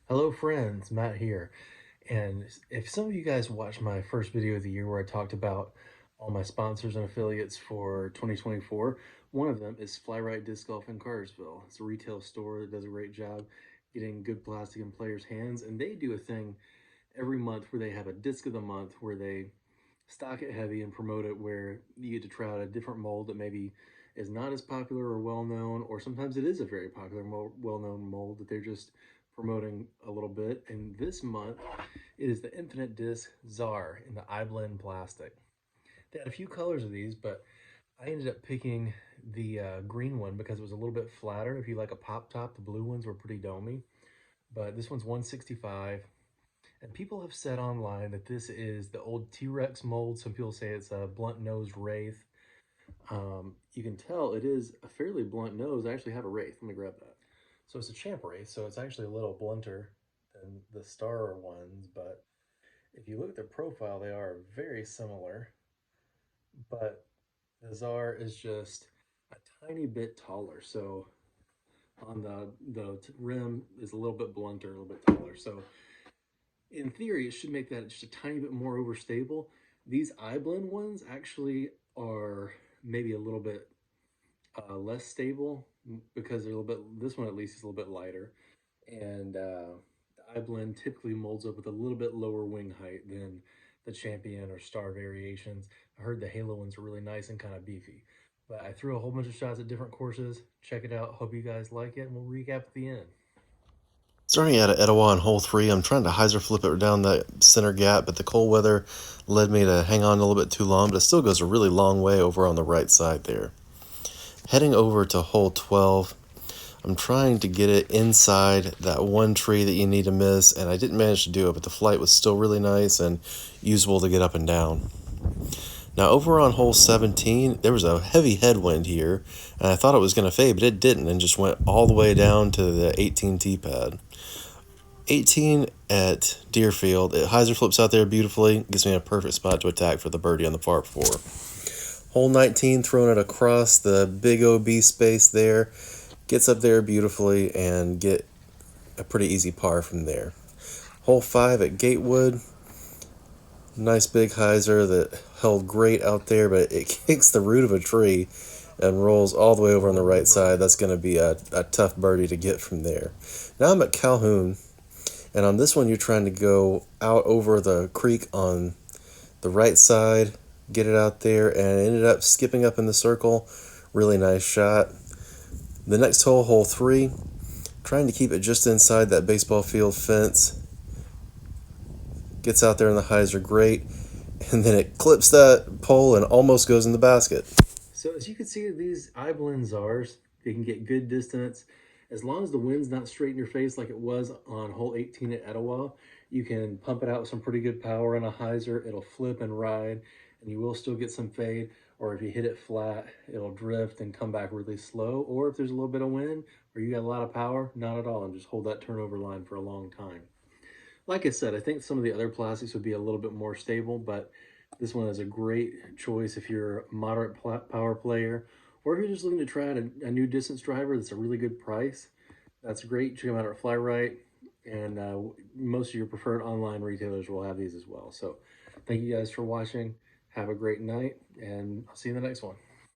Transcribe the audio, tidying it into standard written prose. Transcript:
Hello friends, Matt here. And if some of you guys watched my first video of the year where I talked about all my sponsors and affiliates for 2024, one of them is FlyRite Disc Golf in Cartersville. It's a retail store that does a great job getting good plastic in players' hands, and they do a thing every month where they have a disc of the month where they stock it heavy and promote it, where you get to try out a different mold that maybe is not as popular or well known, or sometimes it is a very popular, well known mold that they're just promoting a little bit. And this month, it is the Infinite Disc Czar in the iBlend plastic. They had a few colors of these, but I ended up picking the green one because it was a little bit flatter. If you like a pop top, the blue ones were pretty domey, but this one's 165. And people have said online that this is the old TeeRex mold. Some people say it's a blunt-nosed Wraith. You can tell it is a fairly blunt nose. I actually have a Wraith. Let me grab that. So it's a Champ Wraith, so it's actually a little blunter than the Star ones, but if you look at their profile, they are very similar. But the Czar is just a tiny bit taller. So on the rim is a little bit blunter, a little bit taller. So in theory, it should make that just a tiny bit more overstable. These iBlend ones actually are maybe a little bit less stable because they're a little bit, this one at least is a little bit lighter. And the iBlend typically molds up with a little bit lower wing height than the Champion or Star variations. I heard the Halo ones are really nice and kind of beefy. But I threw a whole bunch of shots at different courses. Check it out. Hope you guys like it, and we'll recap at the end. Starting at Etowah on hole 3, I'm trying to hyzer flip it down that center gap, but the cold weather led me to hang on a little bit too long, but it still goes a really long way over on the right side there. Heading over to hole 12, I'm trying to get it inside that one tree that you need to miss, and I didn't manage to do it, but the flight was still really nice and usable to get up and down. Now over on hole 17, there was a heavy headwind here, and I thought it was going to fade, but it didn't, and just went all the way down to the 18 tee pad. 18 at Deerfield. It hyzer flips out there beautifully. Gives me a perfect spot to attack for the birdie on the par 4. Hole 19, throwing it across the big OB space there. Gets up there beautifully and get a pretty easy par from there. Hole 5 at Gatewood. Nice big hyzer that held great out there, but it kicks the root of a tree and rolls all the way over on the right side. That's going to be a tough birdie to get from there. Now I'm at Calhoun. And on this one, you're trying to go out over the creek on the right side, get it out there, and it ended up skipping up in the circle. Really nice shot. The next hole, hole 3, trying to keep it just inside that baseball field fence. Gets out there in the hyzer great, and then it clips that pole and almost goes in the basket. So as you can see, these iBlend Czars, they can get good distance. As long as the wind's not straight in your face like it was on hole 18 at Etowah, you can pump it out with some pretty good power on a hyzer. It'll flip and ride, and you will still get some fade. Or if you hit it flat, it'll drift and come back really slow. Or if there's a little bit of wind or you got a lot of power, not at all, and just hold that turnover line for a long time. Like I said, I think some of the other plastics would be a little bit more stable, but this one is a great choice if you're a moderate power player, or if you're just looking to try out a new distance driver that's a really good price. That's great. Check them out at FlyRite, and most of your preferred online retailers will have these as well. So thank you guys for watching. Have a great night, and I'll see you in the next one.